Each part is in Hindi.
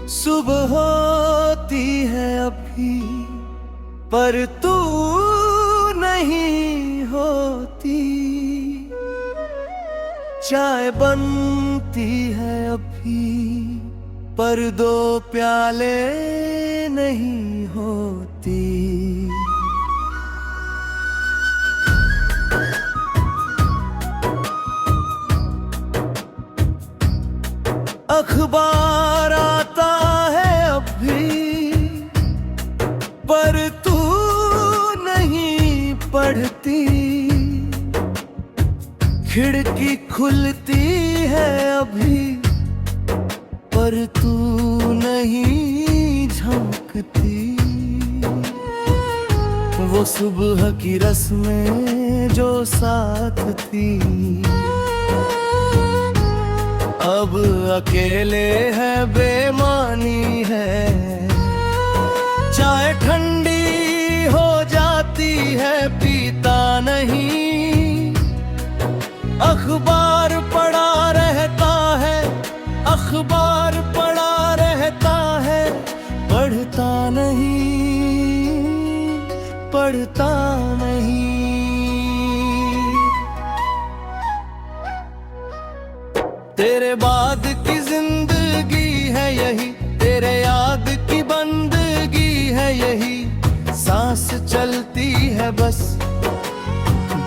सुबह होती है अभी पर तू नहीं होती, चाय बनती है अभी पर दो प्याले नहीं होती। अखबार आता है अभी पर तू नहीं पढ़ती, खिड़की खुलती है अभी पर तू नहीं झपकती। वो सुबह की रस्में जो साथ थी अब अकेले है, बेमानी है। चाय ठंडी हो जाती है, पीता नहीं। अखबार पढ़ा रहता है, अखबार पढ़ा रहता है, पढ़ता नहीं, पढ़ता नहीं। तेरे बाद की जिंदगी है यही, तेरे याद की बंदगी है यही। सांस चलती है बस,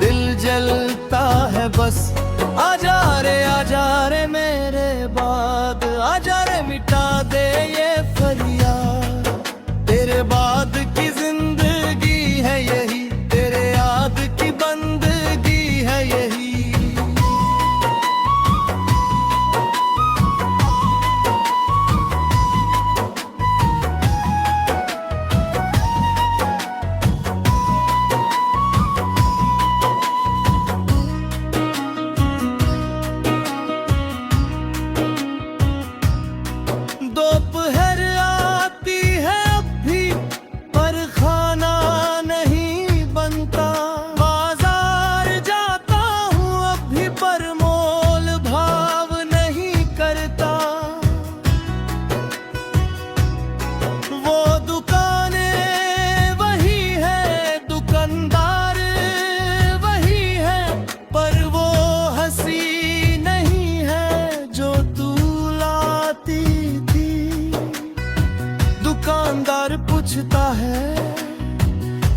दिल जलता है बस। आजा रे मेरे बाद, आजा रे मिटा दे ये फरियाद। तेरे बाद की जिंदगी है यही, तेरे याद की बंदगी है यही। दोपहर आती है अभी पर खाना नहीं बनता। बाजार जाता हूँ अभी पर मोल भाव नहीं करता। वो दुकानें वही है, दुकानदार वही है पर वो हंसी नहीं है जो तू लाती थी। दुकानदार पूछता है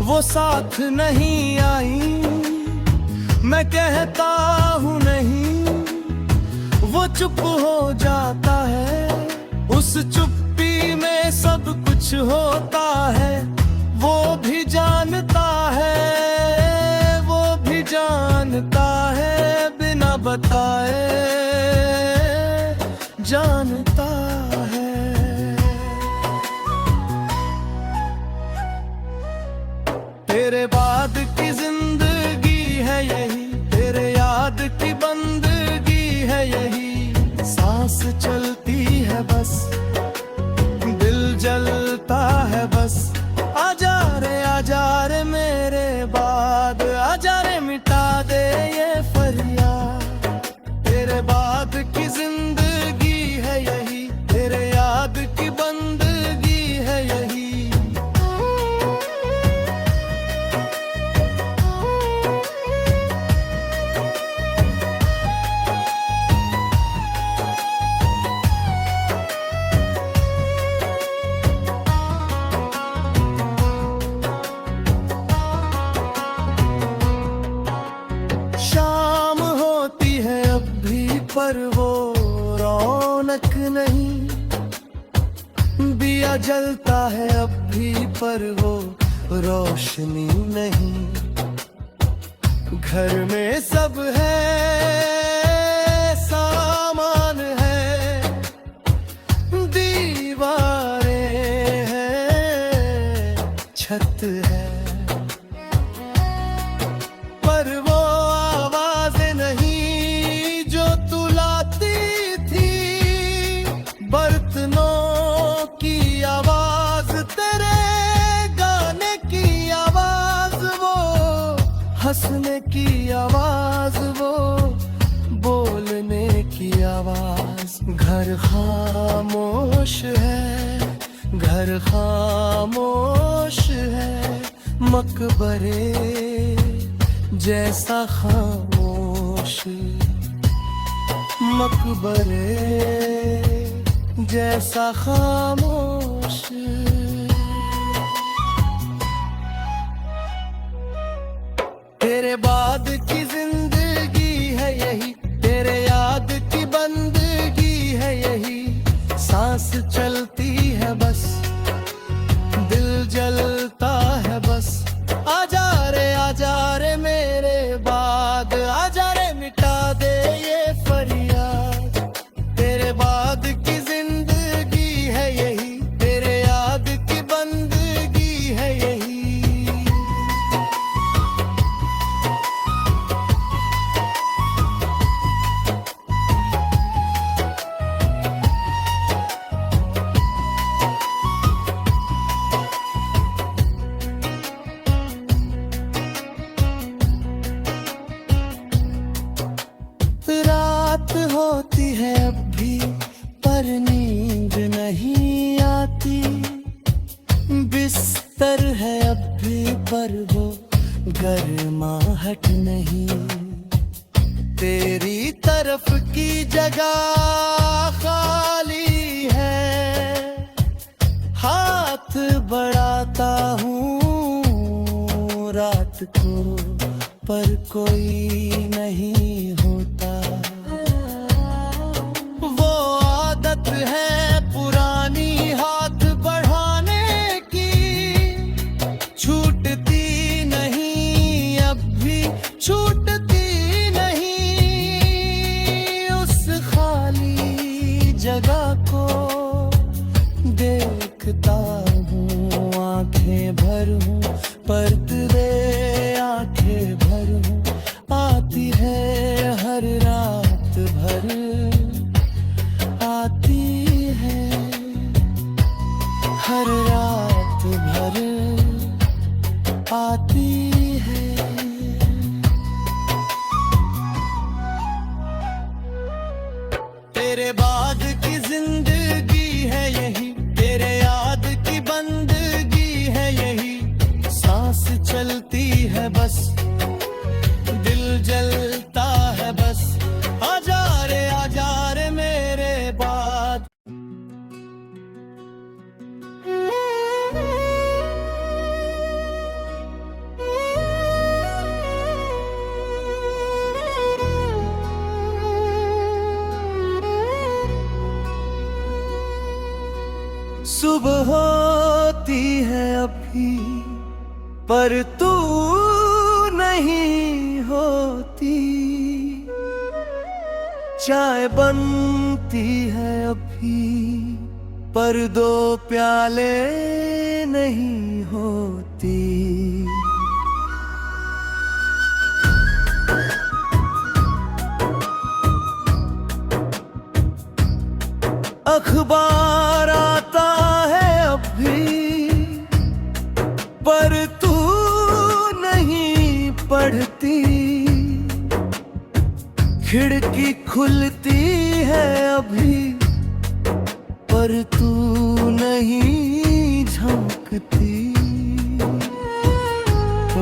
वो साथ नहीं आई, मैं कहता हूँ नहीं, वो चुप हो जाता है। उस चुप्पी में सब कुछ होता है, वो भी जानता है, वो भी जानता है, बिना बताए जानता है। तेरे बाद की जिंदगी है यही, तेरे याद की बंदगी है यही। सांस चलती है बस, दिल जलता है बस। आजा रे मेरे बाद, आजा रे मिटा दे ये फरियाद। तेरे बाद की जिंदगी है यही, तेरे याद की बंदगी है यही। शाम होती है अब भी पर वो रौनक नहीं। दिया जलता है अब भी पर वो रोशनी नहीं। घर में सब है, सामान है, दीवारें हैं, छत है पर वो आवाज़ें नहीं जो तू लाती थी। बर्तनों की आवाज़, तेरे गाने की आवाज़, वो हंसने की आवाज़, वो बोलने की आवाज़। घर खामोश है, घर खामोश है, मकबरे जैसा खामोश, मकबरे जैसा खामोश। तेरे बाद की जिंदगी है यही, तेरे याद की बंदगी है यही, सांस चलती है बस, दिल जलता है बस। आजा रे मेरे बाद, आजा रे मिटा दे ये फरियाद। तेरे बाद की जिंदगी है यही, तेरे याद की बंदगी है यही। रात होती है अब भी पर नींद नहीं आती, बिस्तर है अब भी पर वो गर्माहट नहीं। तेरी तरफ की जगह खाली है, हाथ बढ़ाता हूँ रात को पर कोई नहीं होता। वो आदत है पुरानी हाथ बढ़ाने की, छूटती नहीं अब भी छूटती नहीं। उस खाली जगह को देखता हूँ, आंखें भर हूँ पर तेरे आंखें भर हूँ। आती है हर रात भर, आती है हर रात भर, आती है। तेरे बाद की जिंदगी है यही, तेरे याद की बंदगी है यही, सांस चलती है बस, दिल जलता है बस। आजा रे मेरे बाद। सुबह होती है अभी पर तू नहीं होती, चाय बनती है अभी पर दो प्याले नहीं होती। अखबार आता है अब भी पर तू नहीं पढ़ती, खिड़की खुलती है अभी पर तू नहीं झमकती।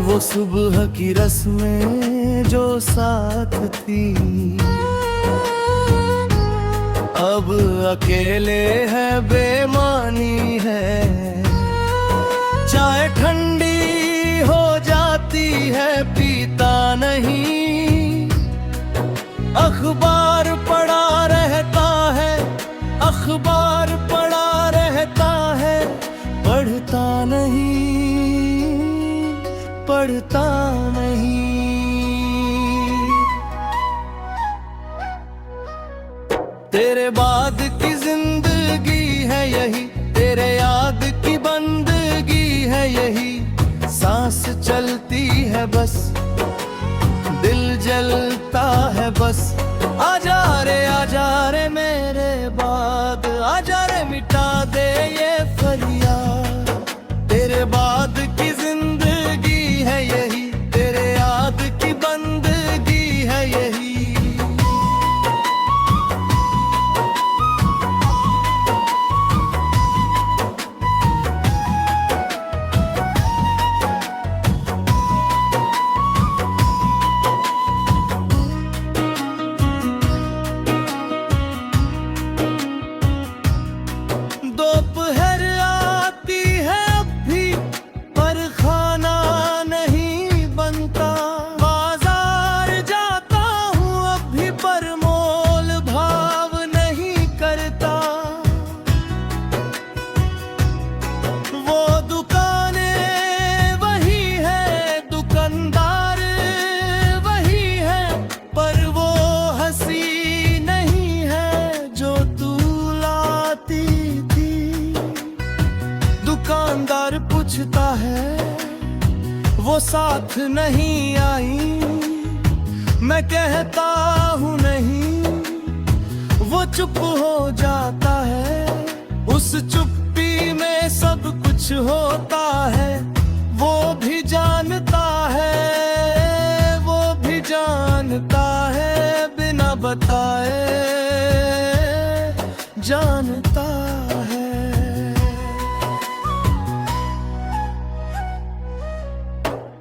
वो सुबह की रस्में जो साथ थी अब अकेले है, बेमानी है। चाय ठंडी हो जाती है पीता नहीं, अखबार पड़ा रहता है, अखबार पड़ा रहता है, पढ़ता नहीं, पढ़ता नहीं। तेरे बाद की जिंदगी है यही, तेरे याद की बंदगी है यही, सांस चलती है बस, दिल जलता है बस। आजा रे मेरे बाद, आजा रे मिटा दे ये फरियाद। तेरे बाद की जिंदगी है यही, तेरे याद की बंदगी है यही। वो साथ नहीं आई, मैं कहता हूँ नहीं, वो चुप हो जाता है। उस चुप्पी में सब कुछ होता है, वो भी जानता है, वो भी जानता है, बिना बताए जानता है।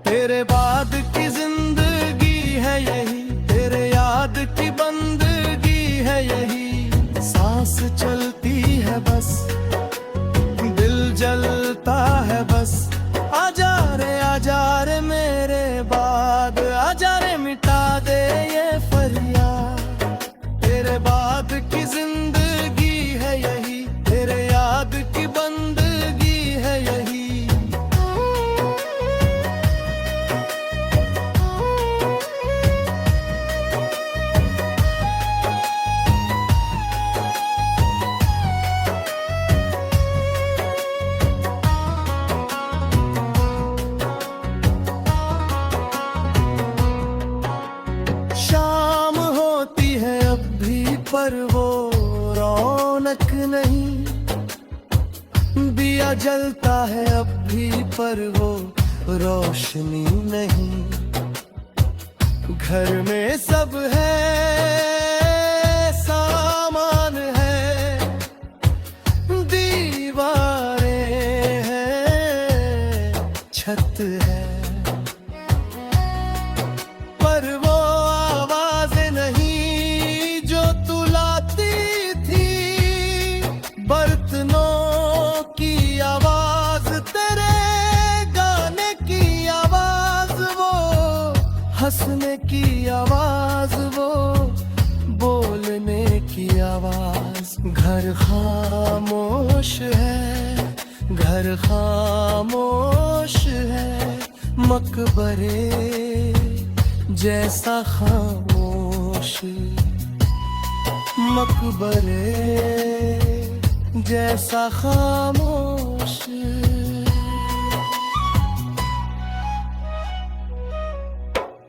तेरे बाद की जिंदगी है यही, तेरे याद की बंदगी है यही। सांस चलती है बस, दिल जलता है बस। आजा रे मेरे बाद, आजा रे मिटा दे ये फरियाद। तेरे बाद की जिंदगी है यही, तेरे याद की बंदगी है यही। पर वो रौनक नहीं, दिया जलता है अब भी पर वो रोशनी नहीं। घर में सब है, सामान है, दीवारें हैं, छत है, पर वो आवाज़ें नहीं जो तू लाती थी। बर्तनों की आवाज, तेरे गाने की आवाज, वो हंसने की आवाज, वो बोलने की आवाज। घर खामोश है, घर खामोश है, मकबरे जैसा खामोश, मकबरे जैसा खामोश।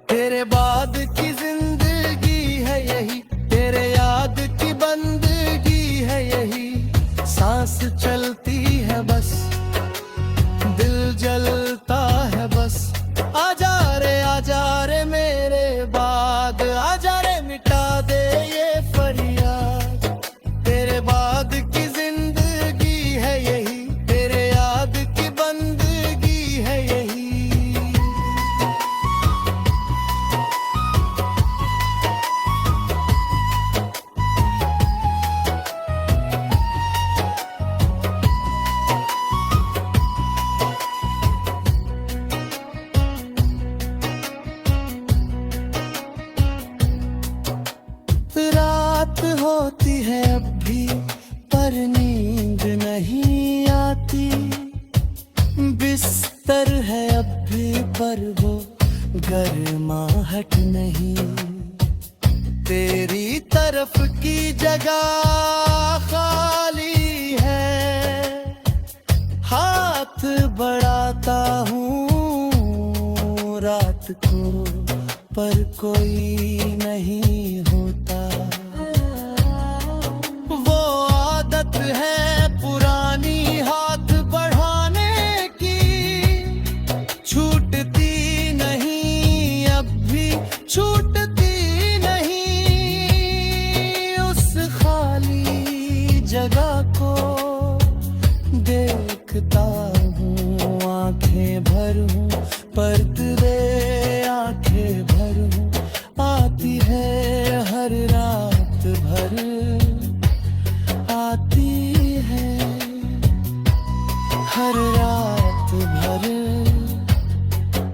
तेरे बाद की जिंदगी है यही, तेरे याद की बंदगी है यही। सांस चलती है बस, दिल जलता है बस। आजा रे मेरे बाद, आजा रे मिटा दे ये फरियाद। तेरे बाद की जिंदगी है यही, तेरे याद की बंदगी है यही। रात होती है अब भी पर नींद नहीं आती। बिस्तर है अब भी पर वो गर्माहट नहीं। तेरी तरफ की जगह खाली है, हाथ बढ़ाता हूँ रात को पर कोई नहीं होता। वो आदत है पुरानी हाथ बढ़ाने की, छूटती नहीं अब भी छूटती नहीं। उस खाली जगह को देखता हूँ, आंखें भर हूँ पर तेरे आंखें भर हूँ। आती है हर रात भर, आती है हर रात भर,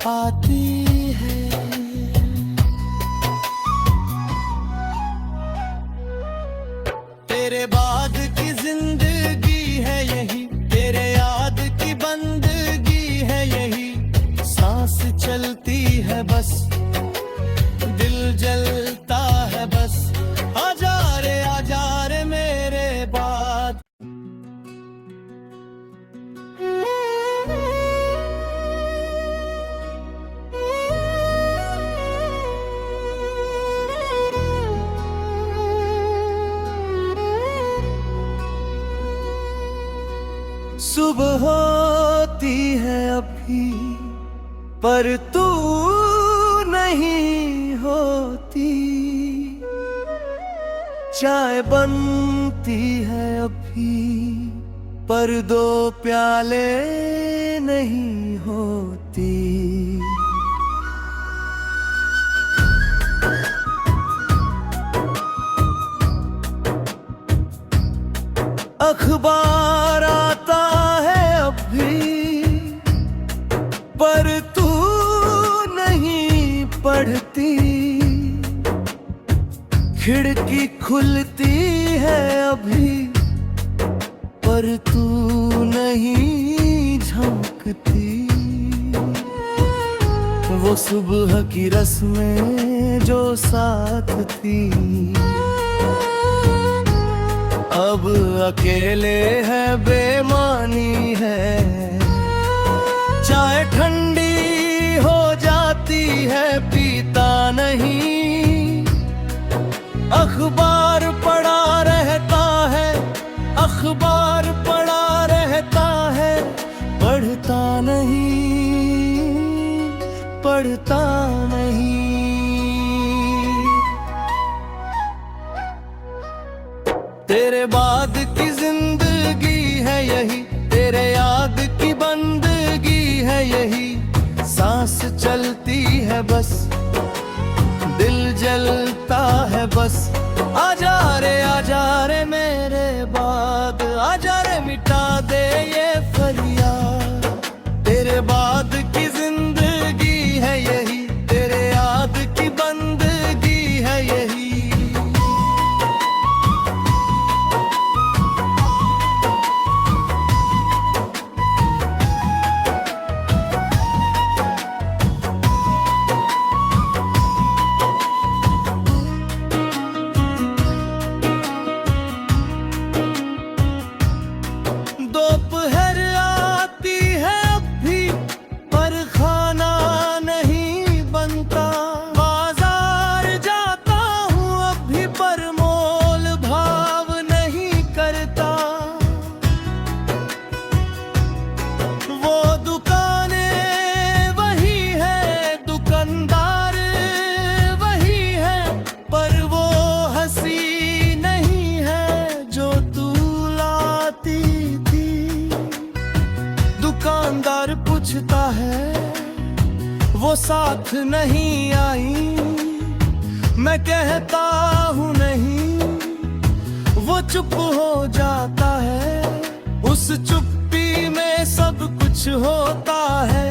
आती है। तेरे बाद की जिंदगी है यही, तेरे याद की बंदगी है यही। सांस चलती है बस, दिल जलता है बस। आजा रे मेरे बाद। सुबह होती है अभी पर तू नहीं होती, चाय बनती है अभी पर दो प्याले नहीं होती। अखबार आता है अभी पर तू नहीं पढ़ती, खिड़की खुलती है अभी पर तू नहीं झपकती। वो सुबह की रस्में जो साथ थी अब अकेले है, बेमानी है। चाय ठंडी हो जाती है पीता नहीं, अखबार पड़ा रहता है, अखबार पड़ा रहता है, पढ़ता नहीं, पढ़ता नहीं। तेरे बाद की जिंदगी है यही, तेरे याद की बंदगी है यही, सांस चलती है बस, दिल जलता है बस। आजा रे मेरे बाद, आजा रे मिटा दे ये फरियाद। तेरे बाद की जिंदगी है यही, तेरे याद की बंदगी है यही। दोपहर आती है अभी पर खाना नहीं बनता, बाजार जाता हूँ अभी पर मोल भाव नहीं करता। वो दुकानें वही है, दुकानदार वही है पर वो हंसी नहीं है जो तू लाती थी। दुकानदार पूछता है वो साथ नहीं आई, मैं कहता हूँ नहीं, वो चुप हो जाता है। उस चुप्पी में सब कुछ होता है,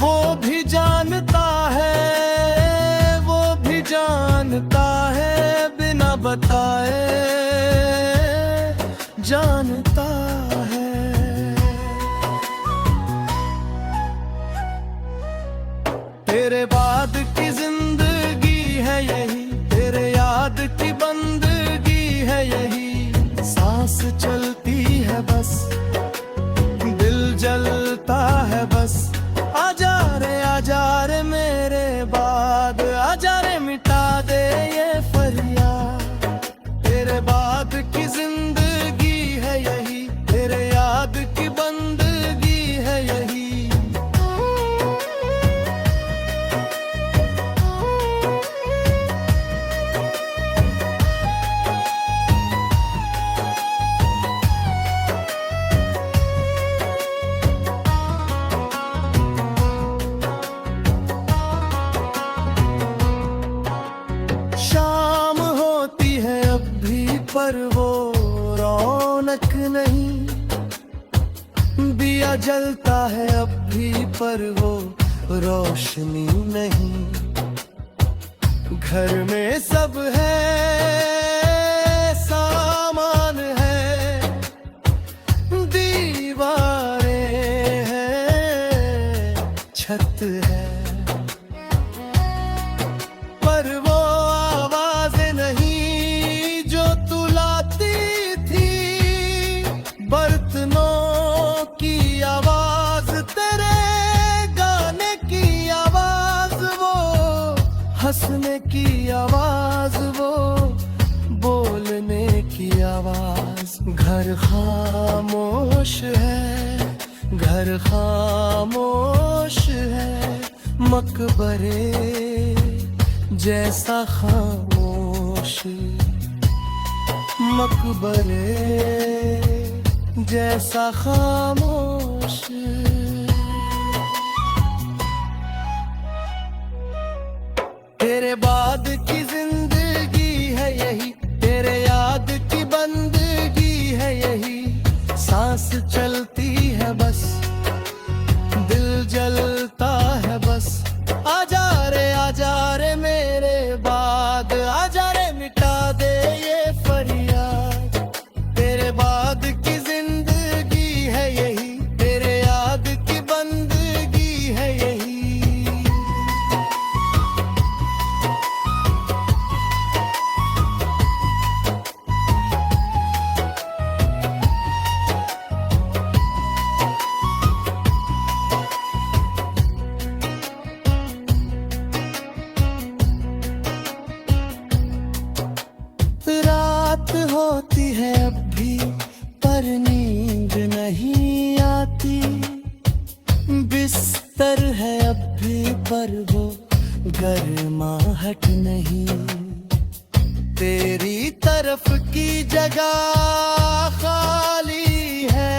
वो भी जानता है, वो भी जानता है, बिना बताए जानता है। तेरे बाद की जिंदगी है यही, तेरे याद की बंदगी है यही, सांस चलती है बस, दिल जलता है बस। आजा रे मेरे बाद, आजा रे मिटा दे ये फरियाद। तेरे बाद की जिंदगी है यही, तेरे याद की बंदगी है यही। शाम होती है अब भी पर वो रौनक नहीं, दिया जलता है अब भी पर वो रोशनी नहीं। घर में सब है, सामान है, दीवारें हैं, छत है पर वो आवाज़ें नहीं जो तू लाती थी। बर्तनों की आवाज़, तेरे गाने की आवाज़, वो हंसने की आवाज़, वो बोलने की आवाज़। घर खामोश खामोश है, घर खामोश है, मकबरे जैसा खामोश, मकबरे जैसा खामोश। तेरे बाद की जिंदगी है यही, तेरे याद की बंदगी है यही, सांस चलती है बस, दिल जलता है बस। आजा रे मेरे बाद, आजा रे मिटा दे ये फरियाद। तेरे बाद की जिंदगी है यही, तेरे याद की बंदगी है यही। रात होती है अब भी पर नींद नहीं आती, बिस्तर है अब भी पर वो गर्माहट नहीं। तेरी तरफ की जगह खाली है,